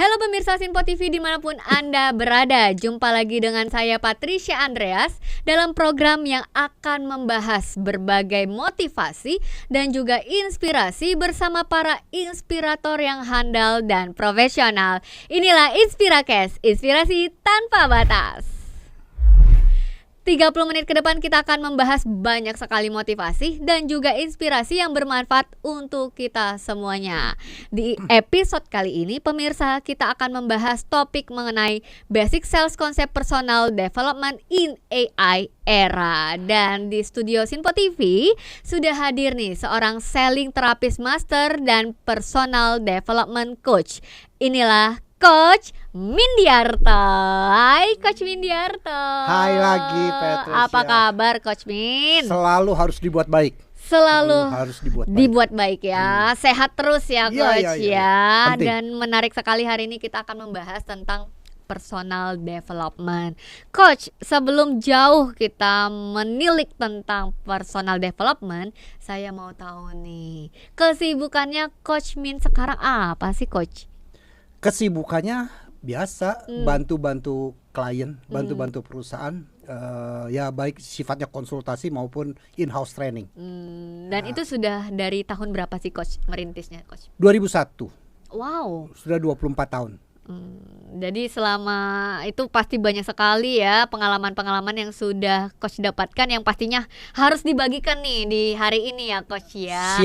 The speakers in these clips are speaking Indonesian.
Halo pemirsa Sinpo TV dimanapun Anda berada. Jumpa lagi dengan saya Patricia Andreas dalam program yang akan membahas berbagai motivasi dan juga inspirasi bersama para inspirator yang handal dan profesional. Inilah Inspirakes, inspirasi tanpa batas. 30 menit ke depan kita akan membahas banyak sekali motivasi dan juga inspirasi yang bermanfaat untuk kita semuanya. Di episode kali ini pemirsa kita akan membahas topik mengenai basic sales concept personal development in AI era. Dan di studio Sinpo TV sudah hadir nih seorang selling therapist master dan personal development coach. Inilah Coach Mindiarto. Hai Coach Mindiarto. Hai lagi Patricia. Apa kabar Coach Min? Selalu harus dibuat baik. Selalu harus dibuat baik ya. Sehat terus ya Coach ya. Penting. Dan menarik sekali hari ini kita akan membahas tentang personal development. Coach, sebelum jauh kita menilik tentang personal development, saya mau tahu nih, kesibukannya Coach Min sekarang apa sih Coach? Kesibukannya biasa, bantu-bantu klien, bantu-bantu perusahaan, ya baik sifatnya konsultasi maupun in-house training. Dan itu sudah dari tahun berapa sih Coach merintisnya Coach? 2001. Wow. Sudah 24 tahun. Jadi selama itu pasti banyak sekali ya pengalaman-pengalaman yang sudah Coach dapatkan yang pastinya harus dibagikan nih di hari ini ya Coach ya.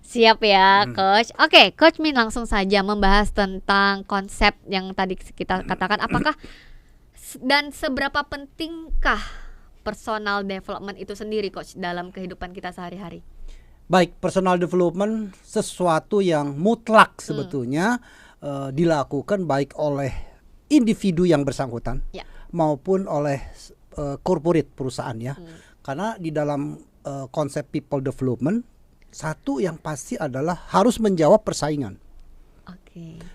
Siap Ya Coach. Oke, Coach Min langsung saja membahas tentang konsep yang tadi kita katakan. Apakah dan seberapa pentingkah personal development itu sendiri Coach dalam kehidupan kita sehari-hari? Baik, personal development sesuatu yang mutlak sebetulnya dilakukan baik oleh individu yang bersangkutan maupun oleh corporate perusahaan ya. Karena di dalam konsep people development, satu yang pasti adalah harus menjawab persaingan.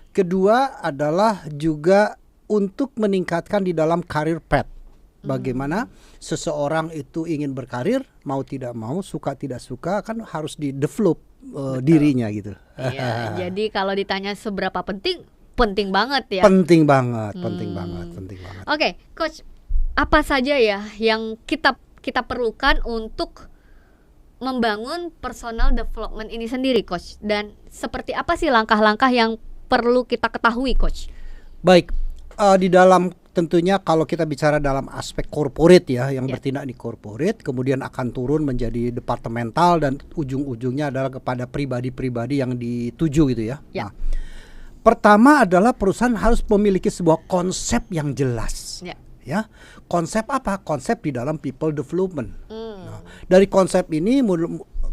Kedua adalah juga untuk meningkatkan di dalam career path. Bagaimana seseorang itu ingin berkarir, mau tidak mau, suka tidak suka, kan harus di-develop dirinya gitu. Iya, jadi kalau ditanya seberapa penting banget ya. Penting banget. Oke, Coach, apa saja ya yang kita perlukan untuk membangun personal development ini sendiri, Coach? Dan seperti apa sih langkah-langkah yang perlu kita ketahui, Coach? Baik, di dalam tentunya kalau kita bicara dalam aspek corporate ya, yang bertindak di corporate, kemudian akan turun menjadi departemental dan ujung-ujungnya adalah kepada pribadi-pribadi yang dituju gitu ya. Nah, pertama adalah perusahaan harus memiliki sebuah konsep yang jelas. Ya, konsep apa? Konsep di dalam people development. Nah, dari konsep ini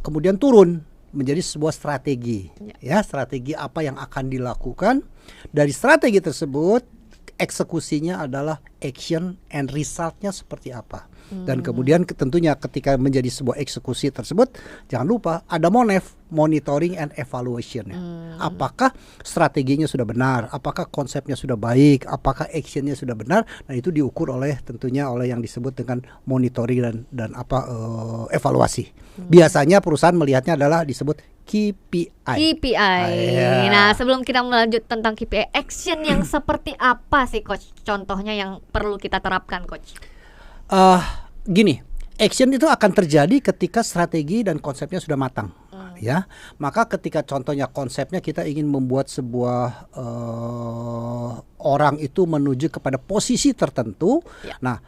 kemudian turun menjadi sebuah strategi. Ya, strategi apa yang akan dilakukan. Dari strategi tersebut eksekusinya adalah action and resultnya seperti apa. Dan kemudian tentunya ketika menjadi sebuah eksekusi tersebut, jangan lupa ada monitoring and evaluation. Apakah strateginya sudah benar, apakah konsepnya sudah baik, apakah actionnya sudah benar. Nah, itu diukur tentunya oleh yang disebut dengan monitoring dan evaluasi. Biasanya perusahaan melihatnya adalah disebut KPI. Nah, sebelum kita melanjut tentang KPI, action yang seperti apa sih Coach? Contohnya yang perlu kita terapkan Coach? Gini, action itu akan terjadi ketika strategi dan konsepnya sudah matang. Ya, maka ketika contohnya konsepnya kita ingin membuat sebuah orang itu menuju kepada posisi tertentu. Nah,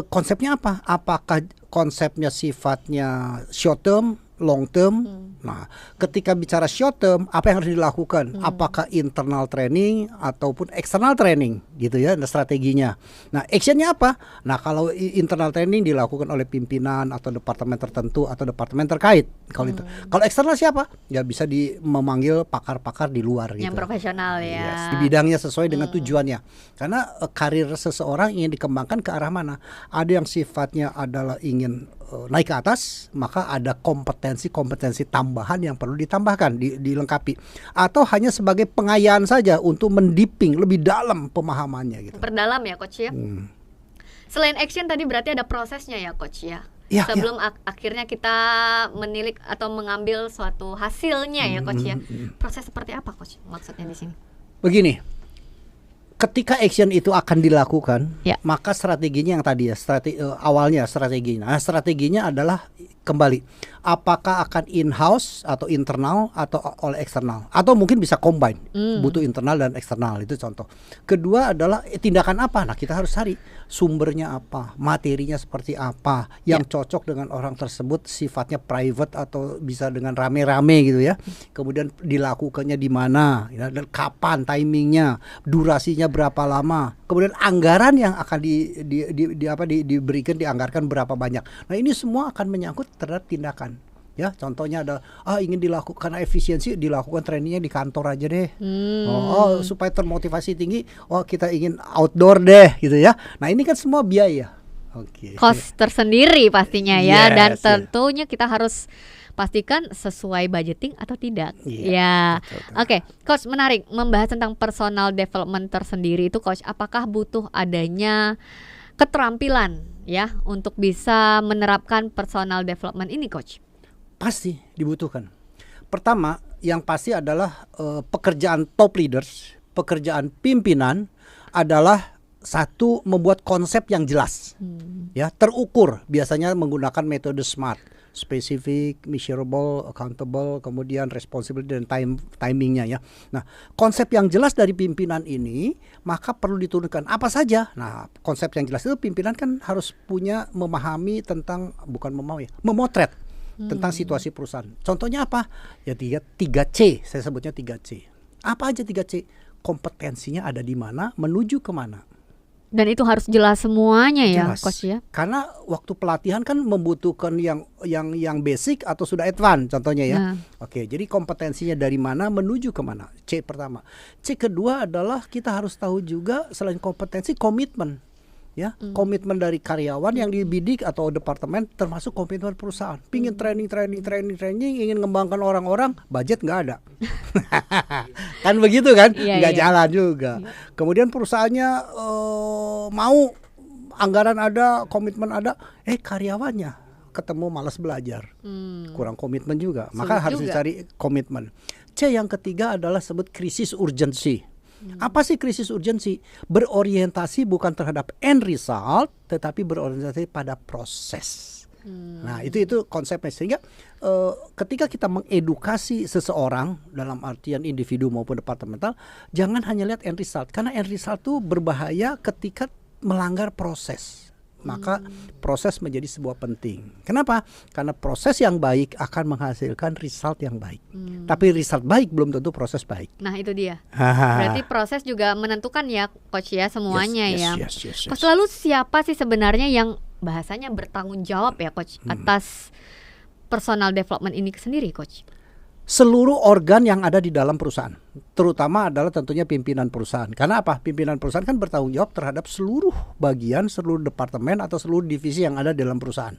konsepnya apa? Apakah konsepnya sifatnya short term, long term? Nah, ketika bicara short term, apa yang harus dilakukan? Apakah internal training ataupun external training gitu ya, strateginya. Nah, actionnya apa? Nah, kalau internal training dilakukan oleh pimpinan atau departemen tertentu atau departemen terkait. Kalau itu, kalau eksternal siapa? Ya bisa memanggil pakar-pakar di luar gitu. Yang profesional ya. Di bidangnya sesuai dengan tujuannya. Karena karir seseorang ingin dikembangkan ke arah mana? Ada yang sifatnya adalah ingin naik ke atas, maka ada kompetensi tambahan yang perlu ditambahkan, dilengkapi, atau hanya sebagai pengayaan saja untuk mendiping lebih dalam pemahamannya gitu. Perdalam ya Coach ya. Selain action tadi berarti ada prosesnya ya Coach ya. Sebelum akhirnya kita menilik atau mengambil suatu hasilnya ya Coach ya. Proses seperti apa Coach maksudnya di sini? Begini, ketika action itu akan dilakukan, Ya. maka strateginya yang tadi ya, awalnya strateginya. Nah, strateginya adalah kembali, apakah akan in-house atau internal atau oleh eksternal, atau mungkin bisa combine, butuh internal dan eksternal, itu contoh. Kedua adalah tindakan apa? Nah, kita harus cari sumbernya apa, materinya seperti apa, yang cocok dengan orang tersebut, sifatnya private atau bisa dengan rame-rame gitu ya. Kemudian dilakukannya di mana, ya, dan kapan, timingnya, durasinya berapa lama, kemudian anggaran yang akan diberikan, dianggarkan berapa banyak. Nah, ini semua akan menyangkut terhadap tindakan. Ya, contohnya ada ingin dilakukan karena efisiensi, dilakukan trainingnya di kantor aja deh. Supaya termotivasi tinggi, kita ingin outdoor deh gitu ya. Nah, ini kan semua biaya. Oke. Cost tersendiri pastinya ya, Yes, dan yes. tentunya kita harus pastikan sesuai budgeting atau tidak. Ya. betul. Oke, Coach, menarik membahas tentang personal development tersendiri itu, Coach. Apakah butuh adanya keterampilan ya untuk bisa menerapkan personal development ini, Coach? Pasti dibutuhkan. Pertama, yang pasti adalah pekerjaan top leaders, pekerjaan pimpinan adalah satu, membuat konsep yang jelas, ya, terukur. Biasanya menggunakan metode SMART, specific, measurable, accountable, kemudian responsible dan timingnya ya. Nah, konsep yang jelas dari pimpinan ini maka perlu diturunkan apa saja. Nah, konsep yang jelas itu pimpinan kan harus punya, memahami tentang, bukan memahami, memotret tentang situasi perusahaan. Contohnya apa? Ya 3C, saya sebutnya 3C. Apa aja 3C? Kompetensinya ada di mana, menuju kemana. Dan itu harus jelas semuanya ya, Jelas. Coach ya. Karena waktu pelatihan kan membutuhkan yang basic atau sudah advance contohnya ya. Nah. Oke, jadi kompetensinya dari mana, menuju kemana. C pertama. C kedua adalah kita harus tahu juga selain kompetensi, komitmen. Ya, komitmen dari karyawan yang dibidik atau departemen, termasuk komitmen perusahaan. Pingin training, ingin mengembangkan orang-orang, budget nggak ada. Kan begitu kan, nggak jalan juga. Kemudian perusahaannya mau, anggaran ada, komitmen ada, karyawannya ketemu malas belajar, kurang komitmen juga. Maka harus dicari komitmen. C yang ketiga adalah sebut krisis urgensi. Apa sih krisis urgensi? Berorientasi bukan terhadap end result, tetapi berorientasi pada proses. Nah, itu konsepnya. Sehingga ketika kita mengedukasi seseorang dalam artian individu maupun departemental, jangan hanya lihat end result, karena end result itu berbahaya ketika melanggar proses. Maka proses menjadi sebuah penting. Kenapa? Karena proses yang baik akan menghasilkan result yang baik. Tapi result baik belum tentu proses baik. Nah, itu dia. Berarti proses juga menentukan ya, Coach ya, semuanya ya. Yes. Coach, lalu siapa sih sebenarnya yang bahasanya bertanggung jawab ya, Coach, atas personal development ini sendiri, Coach? Seluruh organ yang ada di dalam perusahaan, terutama adalah tentunya pimpinan perusahaan. Karena apa? Pimpinan perusahaan kan bertanggung jawab terhadap seluruh bagian, seluruh departemen atau seluruh divisi yang ada dalam perusahaan.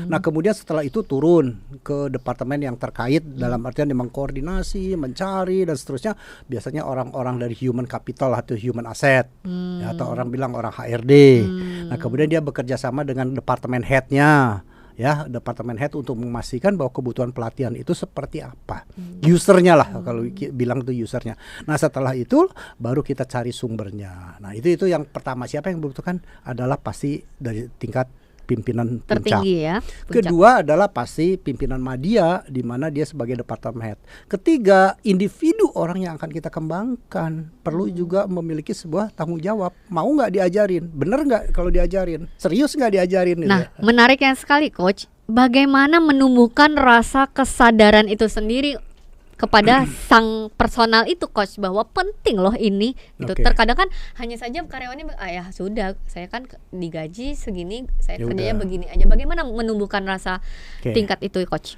Nah, kemudian setelah itu turun ke departemen yang terkait, dalam artian mengkoordinasi, mencari dan seterusnya. Biasanya orang-orang dari human capital atau human asset, ya, atau orang bilang orang HRD. Nah, kemudian dia bekerja sama dengan departemen headnya. Ya, departemen head untuk memastikan bahwa kebutuhan pelatihan itu seperti apa, usernya lah kalau bilang itu usernya. Nah, setelah itu baru kita cari sumbernya. Nah, itu yang pertama, siapa yang membutuhkan adalah pasti dari tingkat pimpinan tertinggi puncak. ya. Kedua adalah pasti pimpinan media, di mana dia sebagai departemen head. Ketiga, individu orang yang akan kita kembangkan perlu juga memiliki sebuah tanggung jawab. Mau nggak diajarin? Bener nggak kalau diajarin? Serius nggak diajarin? Nah, menariknya sekali, Coach. Bagaimana menumbuhkan rasa kesadaran itu sendiri kepada sang personal itu, Coach, bahwa penting loh ini. Itu terkadang kan hanya saja karyawannya ya sudah, saya kan digaji segini, saya kerjanya begini aja. Bagaimana menumbuhkan rasa tingkat itu, Coach?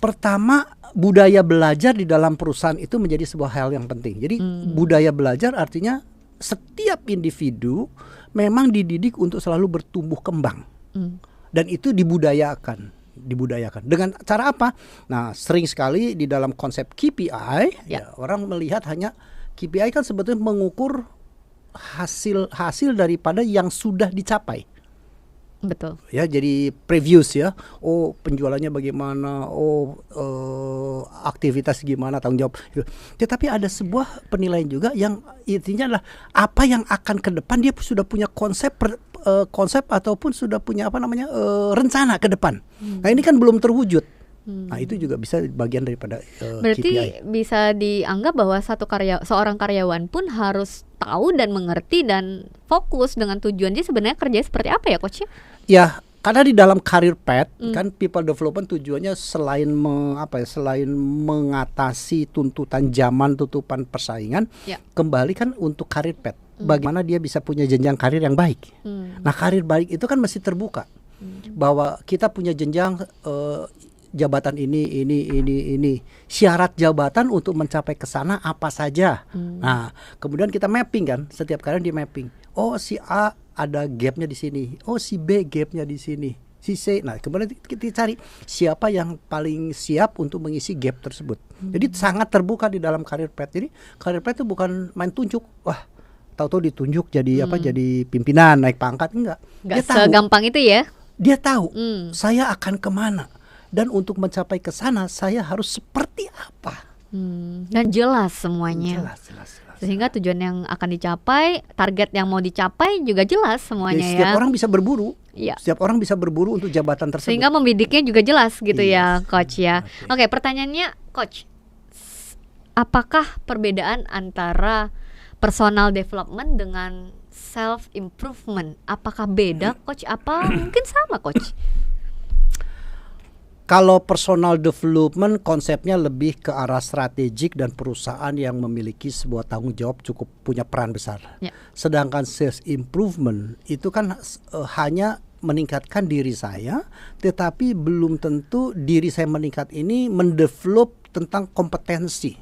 Pertama, budaya belajar di dalam perusahaan itu menjadi sebuah hal yang penting. Jadi budaya belajar artinya setiap individu memang dididik untuk selalu bertumbuh kembang. Dan itu dibudayakan dengan cara apa? Nah, sering sekali di dalam konsep KPI ya, orang melihat hanya KPI kan sebetulnya mengukur hasil daripada yang sudah dicapai. Betul. Ya, jadi previous ya. Oh, penjualannya bagaimana? Oh, aktivitas gimana? Tanggung jawab. Gitu. Tetapi ada sebuah penilaian juga yang intinya adalah apa yang akan ke depan, dia sudah punya konsep ataupun sudah punya rencana ke depan. Nah, ini kan belum terwujud. Nah, itu juga bisa bagian daripada berarti KPI. bisa dianggap bahwa seorang karyawan pun harus tahu dan mengerti dan fokus dengan tujuan dia sebenarnya kerja seperti apa ya, Coach? Ya, karena di dalam career path kan people development tujuannya selain selain mengatasi tuntutan zaman, tuntutan persaingan, kembali kan untuk career path. Bagaimana dia bisa punya jenjang karir yang baik. Nah, karir baik itu kan mesti terbuka. Bahwa kita punya jenjang jabatan ini. Syarat jabatan untuk mencapai ke sana apa saja. Nah, kemudian kita mapping kan, setiap kali di mapping. Oh, si A ada gapnya di sini. Oh, si B gapnya di sini. Si C. Nah, kemudian kita cari siapa yang paling siap untuk mengisi gap tersebut. Jadi sangat terbuka di dalam career path. Jadi career path itu bukan main tunjuk. Wah, tahu-tahu ditunjuk jadi jadi pimpinan, naik pangkat, enggak. Dia segampang itu ya. Dia tahu saya akan kemana. Dan untuk mencapai ke sana saya harus seperti apa. Dan jelas semuanya. Jelas. Sehingga tujuan yang akan dicapai, target yang mau dicapai juga jelas semuanya. Jadi, setiap orang bisa berburu. Ya. Setiap orang bisa berburu untuk jabatan tersebut. Sehingga membidiknya juga jelas gitu ya, Coach ya. Oke, pertanyaannya, Coach, apakah perbedaan antara personal development dengan self improvement? Apakah beda, Coach? Apa mungkin sama, Coach? Kalau personal development konsepnya lebih ke arah strategik dan perusahaan yang memiliki sebuah tanggung jawab cukup punya peran besar. Sedangkan self improvement itu kan hanya meningkatkan diri saya, tetapi belum tentu diri saya meningkat ini mendevelop tentang kompetensi.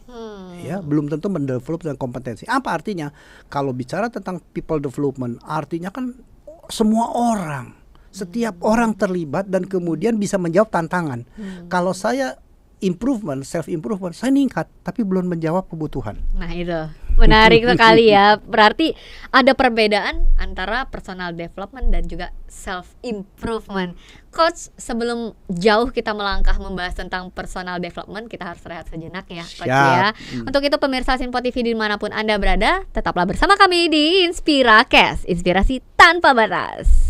Ya, belum tentu mendevelop tentang kompetensi. Apa artinya? Kalau bicara tentang people development, artinya kan semua orang, setiap orang terlibat dan kemudian bisa menjawab tantangan. Kalau saya self improvement, saya meningkat tapi belum menjawab kebutuhan. Nah, itu menarik sekali ya. Berarti ada perbedaan antara personal development dan juga self improvement. Coach, sebelum jauh kita melangkah membahas tentang personal development, kita harus rehat sejenak ya, Coach ya. Untuk itu pemirsa Sinpo TV dimanapun Anda berada, tetaplah bersama kami di Inspiracast, inspirasi tanpa batas.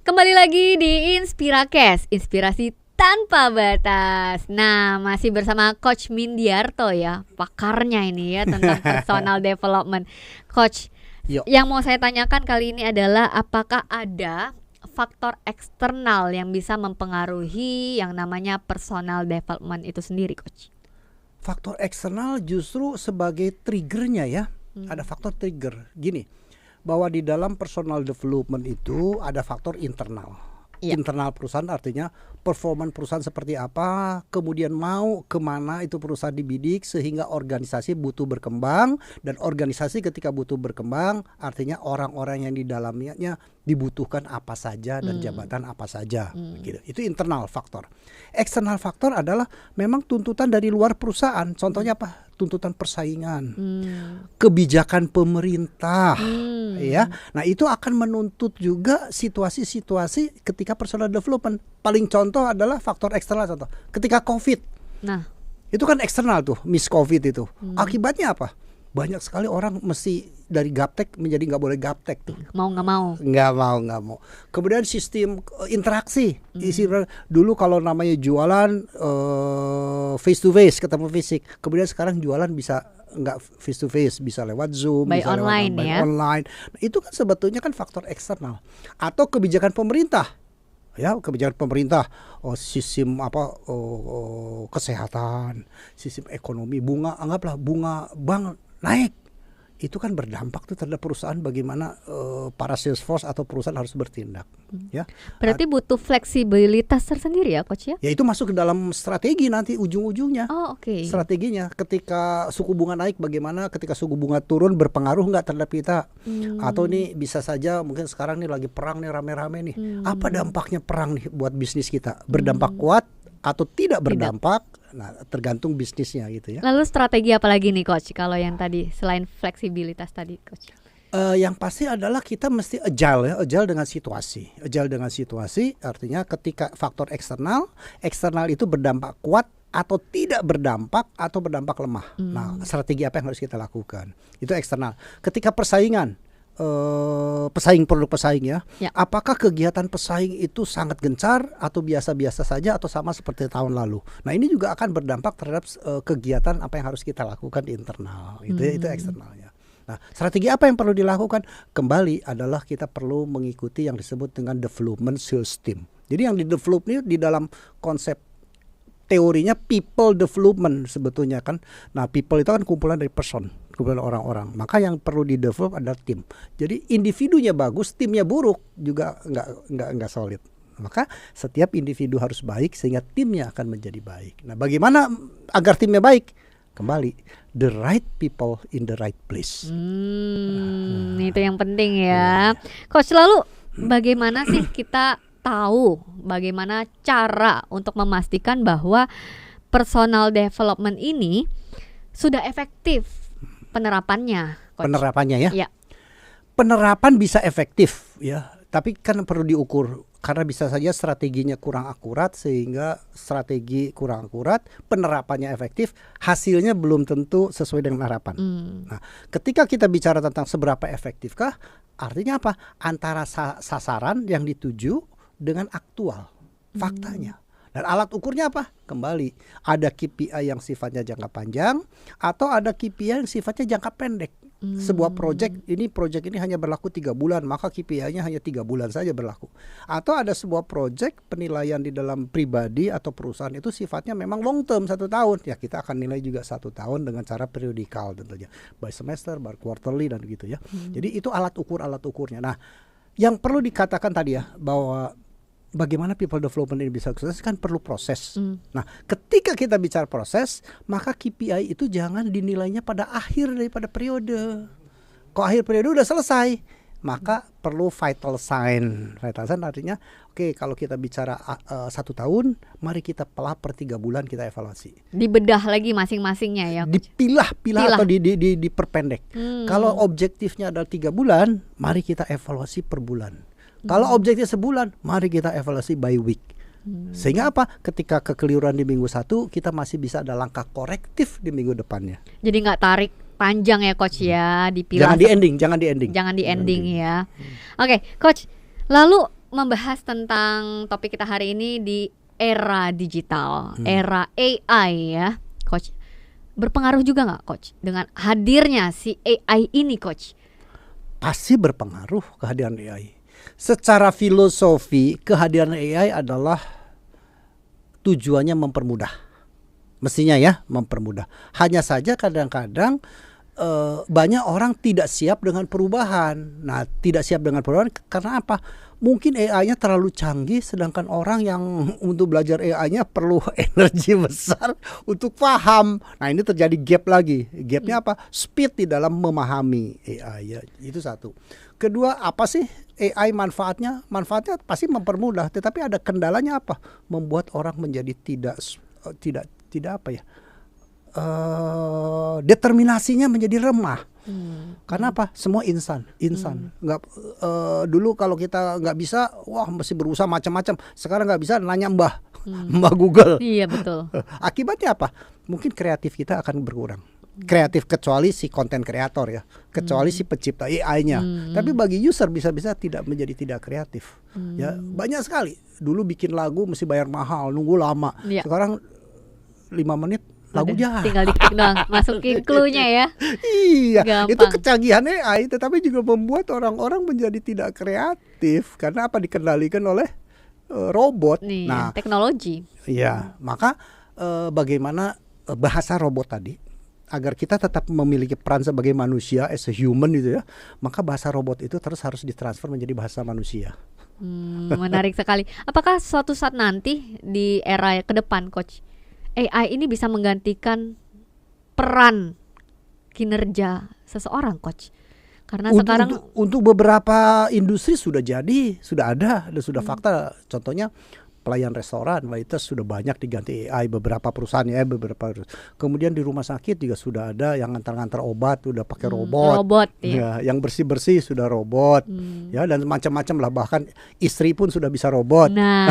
Kembali lagi di Inspiracast, inspirasi tanpa batas. Nah, masih bersama Coach Mindiarto ya, pakarnya ini ya tentang personal development. Coach, yang mau saya tanyakan kali ini adalah apakah ada faktor eksternal yang bisa mempengaruhi yang namanya personal development itu sendiri, Coach? Faktor eksternal justru sebagai triggernya ya. Ada faktor trigger. Gini, bahwa di dalam personal development itu ada faktor internal. Internal perusahaan artinya performa perusahaan seperti apa, kemudian mau kemana itu perusahaan dibidik sehingga organisasi butuh berkembang, dan organisasi ketika butuh berkembang artinya orang-orang yang di dalamnya dibutuhkan apa saja dan jabatan apa saja. Gitu. Itu internal faktor. Eksternal faktor adalah memang tuntutan dari luar perusahaan. Contohnya apa? Tuntutan persaingan, kebijakan pemerintah, ya. Nah, itu akan menuntut juga situasi-situasi ketika personal development. Paling contoh adalah faktor eksternal, contoh ketika COVID. Nah, itu kan eksternal tuh, miss COVID itu. Akibatnya apa? Banyak sekali orang mesti dari gaptek menjadi nggak boleh gaptek tuh. Mau nggak mau. Nggak mau. Kemudian sistem interaksi. Dulu kalau namanya jualan face to face, ketemu fisik. Kemudian sekarang jualan bisa nggak face to face, bisa lewat Zoom, by bisa online lewat ya. online. Nah, itu kan sebetulnya kan faktor eksternal. Atau kebijakan pemerintah. Ya, kebijakan pemerintah, sistem kesehatan, sistem ekonomi, anggaplah bunga bank naik. Itu kan berdampak tuh terhadap perusahaan, bagaimana para sales force atau perusahaan harus bertindak. Ya. Berarti butuh fleksibilitas tersendiri ya, Coach ya? Ya, itu masuk ke dalam strategi nanti ujung-ujungnya. Oh, oke. Strateginya ketika suku bunga naik bagaimana, ketika suku bunga turun berpengaruh nggak terhadap kita? Atau nih bisa saja mungkin sekarang nih lagi perang nih rame-rame nih. Apa dampaknya perang nih buat bisnis kita? Berdampak kuat atau tidak berdampak. Nah, tergantung bisnisnya gitu ya. Lalu strategi apa lagi nih coach kalau yang tadi selain fleksibilitas tadi coach? Yang pasti adalah kita mesti agile ya, agile dengan situasi. Agile dengan situasi artinya ketika faktor eksternal itu berdampak kuat atau tidak berdampak atau berdampak lemah. Nah, strategi apa yang harus kita lakukan? Itu eksternal. Ketika persaingan, produk pesaing ya. Apakah kegiatan pesaing itu sangat gencar atau biasa-biasa saja atau sama seperti tahun lalu? Nah, ini juga akan berdampak terhadap kegiatan apa yang harus kita lakukan di internal. Itu eksternalnya. Nah, strategi apa yang perlu dilakukan? Kembali adalah kita perlu mengikuti yang disebut dengan development sales team. Jadi yang di develop ini di dalam konsep teorinya people development sebetulnya kan. Nah, people itu kan kumpulan dari person, kumpulan orang-orang. Maka yang perlu di develop adalah tim. Jadi individunya bagus, timnya buruk juga nggak solid. Maka setiap individu harus baik sehingga timnya akan menjadi baik. Nah, bagaimana agar timnya baik? Kembali, the right people in the right place. Itu yang penting ya. Coach, lalu bagaimana sih kita tahu bagaimana cara untuk memastikan bahwa personal development ini sudah efektif penerapannya, Coach? Penerapannya ya. Ya. Penerapan bisa efektif ya, tapi kan perlu diukur karena bisa saja strateginya kurang akurat sehingga strategi kurang akurat, penerapannya efektif, hasilnya belum tentu sesuai dengan harapan. Nah, ketika kita bicara tentang seberapa efektifkah, artinya apa? Antara sasaran yang dituju dengan aktual faktanya. Dan alat ukurnya apa? Kembali ada KPI yang sifatnya jangka panjang atau ada KPI yang sifatnya jangka pendek. Sebuah project ini hanya berlaku 3 bulan, maka KPI-nya hanya 3 bulan saja berlaku. Atau ada sebuah project penilaian di dalam pribadi atau perusahaan itu sifatnya memang long term 1 tahun. Ya, kita akan nilai juga 1 tahun dengan cara periodikal tentunya, by semester, by quarterly dan gitu ya. Jadi itu alat ukurnya. Nah, yang perlu dikatakan tadi ya bahwa bagaimana people development ini bisa sukses kan perlu proses. Nah, ketika kita bicara proses, maka KPI itu jangan dinilainya pada akhir daripada periode. Kalau akhir periode udah selesai, maka perlu vital sign. Vital sign artinya, oke, kalau kita bicara 1 tahun, mari kita pelah per 3 bulan kita evaluasi. Dibedah lagi masing-masingnya ya. Dipilah atau diperpendek. Kalau objektifnya adalah 3 bulan, mari kita evaluasi per bulan. Kalau objeknya sebulan, mari kita evaluasi by week. Sehingga apa? Ketika kekeliruan di minggu 1, kita masih bisa ada langkah korektif di minggu depannya. Jadi nggak tarik panjang ya Coach ya, dipilah. Jangan di ending ya. Oke, Coach. Lalu membahas tentang topik kita hari ini di era digital, era AI ya, Coach. Berpengaruh juga nggak Coach dengan hadirnya si AI ini, Coach? Pasti berpengaruh kehadiran AI. Secara filosofi, kehadiran AI adalah tujuannya mempermudah. Mestinya ya, mempermudah. Hanya saja kadang-kadang banyak orang tidak siap dengan perubahan. Nah, tidak siap dengan perubahan karena apa? Mungkin AI-nya terlalu canggih, sedangkan orang yang untuk belajar AI-nya perlu energi besar untuk paham. Nah, ini terjadi gap lagi. Gapnya apa? Speed di dalam memahami AI ya. Itu satu. Kedua, apa sih AI manfaatnya? Manfaatnya pasti mempermudah, tetapi ada kendalanya apa? Membuat orang menjadi tidak apa ya? Determinasinya menjadi remah. Karena apa? Semua instan. Nggak, dulu kalau kita nggak bisa, wah mesti berusaha macam-macam. Sekarang nggak bisa, nanya mbah Google. Iya betul. Akibatnya apa? Mungkin kreatif kita akan berkurang. Kreatif kecuali si konten kreator ya, kecuali si pencipta AI-nya. Tapi bagi user bisa-bisa tidak kreatif. Ya banyak sekali. Dulu bikin lagu mesti bayar mahal, nunggu lama. Sekarang 5 menit lagu jahat. Tinggal diklik doang, masukin clue-nya ya. Iya, gampang. Itu kecanggihan AI, tetapi juga membuat orang-orang menjadi tidak kreatif karena apa? Dikendalikan oleh robot. Nah, teknologi. Iya, maka bagaimana bahasa robot tadi? Agar kita tetap memiliki peran sebagai manusia as a human gitu ya, maka bahasa robot itu terus harus ditransfer menjadi bahasa manusia. Menarik sekali. Apakah suatu saat nanti di era ke depan, Coach, AI ini bisa menggantikan peran kinerja seseorang, Coach? Karena untuk beberapa industri sudah ada dan sudah fakta. Contohnya pelayan restoran, waiters sudah banyak diganti AI, beberapa perusahaan ya, kemudian di rumah sakit juga sudah ada yang ngantar-ngantar obat udah pakai robot ya. Yang bersih-bersih sudah robot ya, dan macam-macam lah, bahkan istri pun sudah bisa robot. Nah,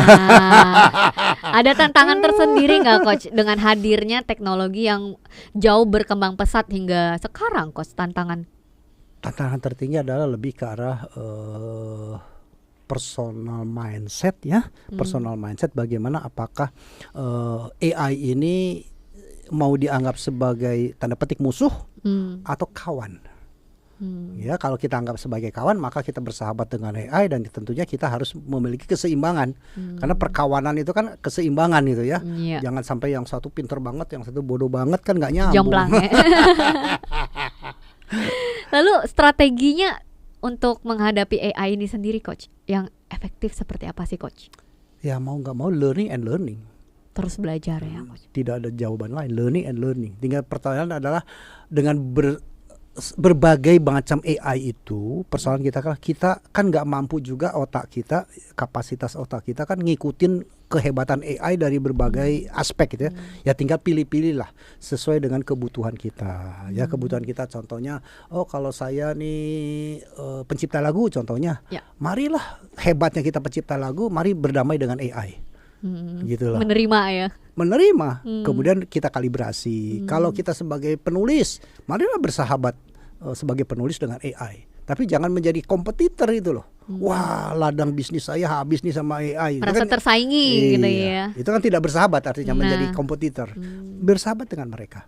ada tantangan tersendiri nggak Coach dengan hadirnya teknologi yang jauh berkembang pesat hingga sekarang, Coach? Tantangan tertinggi adalah lebih ke arah personal mindset ya, personal mindset, bagaimana apakah AI ini mau dianggap sebagai tanda petik musuh atau kawan. Ya, kalau kita anggap sebagai kawan, maka kita bersahabat dengan AI, dan tentunya kita harus memiliki keseimbangan. Karena perkawanan itu kan keseimbangan itu ya. Jangan sampai yang satu pinter banget, yang satu bodoh banget, kan nggak nyambung. Jomplang ya. Lalu strateginya untuk menghadapi AI ini sendiri, Coach, yang efektif seperti apa sih, Coach? Ya mau nggak mau learning and learning. Terus belajar ya, Coach. Tidak ada jawaban lain, learning and learning. Tinggal pertanyaan adalah dengan berbagai macam AI itu, persoalan kita kan nggak mampu juga, otak kita, kapasitas otak kita kan ngikutin kehebatan AI dari berbagai aspek gitu ya. Ya tinggal pilih-pilih lah sesuai dengan kebutuhan kita. Ya kebutuhan kita, contohnya, oh kalau saya nih pencipta lagu contohnya, marilah hebatnya kita pencipta lagu, mari berdamai dengan AI. Gitulah. Menerima, kemudian kita kalibrasi. Kalau kita sebagai penulis, marilah bersahabat sebagai penulis dengan AI. Tapi jangan menjadi kompetitor itu loh. Wah, ladang bisnis saya habis nih sama AI. Merasa tersaingi gitu ya. Itu kan tidak bersahabat, artinya menjadi kompetitor. Bersahabat dengan mereka.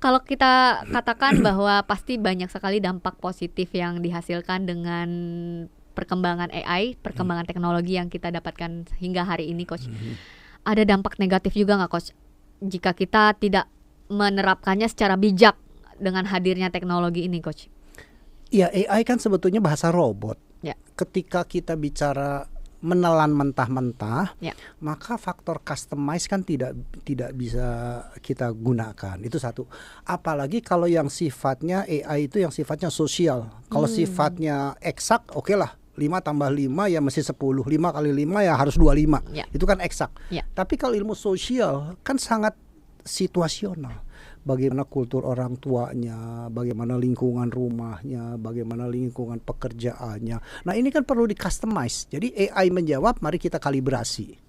Kalau kita katakan bahwa pasti banyak sekali dampak positif yang dihasilkan dengan perkembangan AI, perkembangan teknologi yang kita dapatkan hingga hari ini, Coach. Ada dampak negatif juga nggak, Coach, jika kita tidak menerapkannya secara bijak dengan hadirnya teknologi ini, Coach? Ya, AI kan sebetulnya bahasa robot. Ya. Ketika kita bicara menelan mentah-mentah, maka faktor customize kan tidak bisa kita gunakan. Itu satu. Apalagi kalau yang sifatnya AI itu yang sifatnya sosial. Kalau sifatnya eksak, oke lah. 5 tambah 5 ya mesti 10, 5 kali 5 ya harus 25. Itu kan eksak. Tapi kalau ilmu sosial kan sangat situasional. Bagaimana kultur orang tuanya, bagaimana lingkungan rumahnya, bagaimana lingkungan pekerjaannya. Nah ini kan perlu di customize. Jadi AI menjawab, mari kita kalibrasi.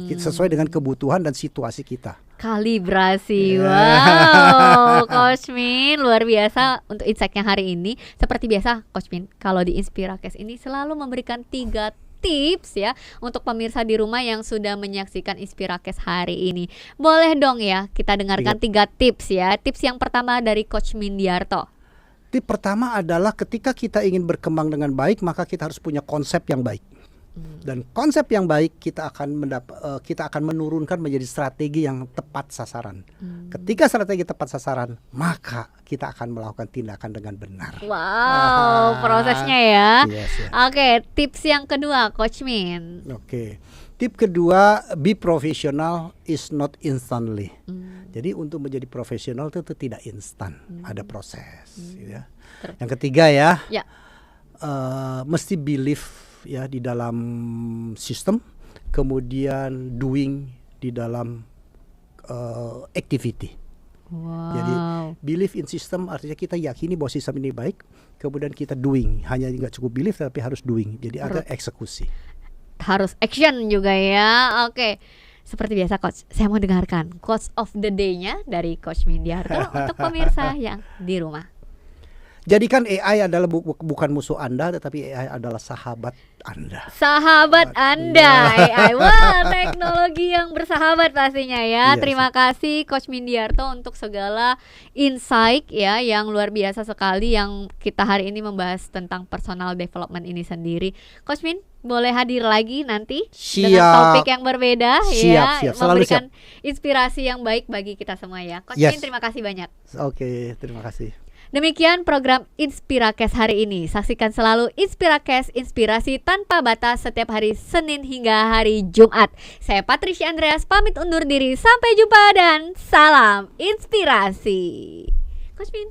Sesuai dengan kebutuhan dan situasi kita. Kalibrasi, wow, Coach Min, luar biasa untuk insight-nya hari ini. Seperti biasa, Coach Min, kalau di Inspirakes ini selalu memberikan 3 tips ya untuk pemirsa di rumah yang sudah menyaksikan Inspirakes hari ini. Boleh dong ya kita dengarkan 3 tips ya. Tips yang pertama dari Coach Mindiarto. Tips pertama adalah ketika kita ingin berkembang dengan baik, maka kita harus punya konsep yang baik. Dan konsep yang baik kita akan menurunkan menjadi strategi yang tepat sasaran. Ketika strategi tepat sasaran, maka kita akan melakukan tindakan dengan benar. Wow, prosesnya ya. Yes. Oke, tips yang kedua, Coach Min. Oke. Tips kedua, be professional is not instantly. Jadi untuk menjadi profesional itu tidak instan, ada proses. Ya. Yang ketiga ya, mesti believe ya di dalam sistem, kemudian doing di dalam activity. Jadi believe in system artinya kita yakini bahwa sistem ini baik, kemudian kita doing, hanya nggak cukup believe tapi harus doing. Jadi ada eksekusi. Harus action juga ya. Oke. Seperti biasa, Coach, saya mau dengarkan quotes of the day-nya dari Coach Mindiarto untuk pemirsa yang di rumah. Jadikan AI adalah bukan musuh Anda, tetapi AI adalah sahabat Anda. Sahabat Anda, AI. Wah, teknologi yang bersahabat pastinya ya. Terima kasih Coach Mindiarto untuk segala insight ya yang luar biasa sekali yang kita hari ini membahas tentang personal development ini sendiri. Coach Min, boleh hadir lagi nanti dengan topik yang berbeda ya, memberikan inspirasi yang baik bagi kita semua ya. Coach Min, terima kasih banyak. Oke, terima kasih. Demikian program Inspirakes hari ini. Saksikan selalu Inspirakes, inspirasi tanpa batas setiap hari Senin hingga hari Jumat. Saya Patricia Andreas pamit undur diri. Sampai jumpa dan salam inspirasi. Coach Min.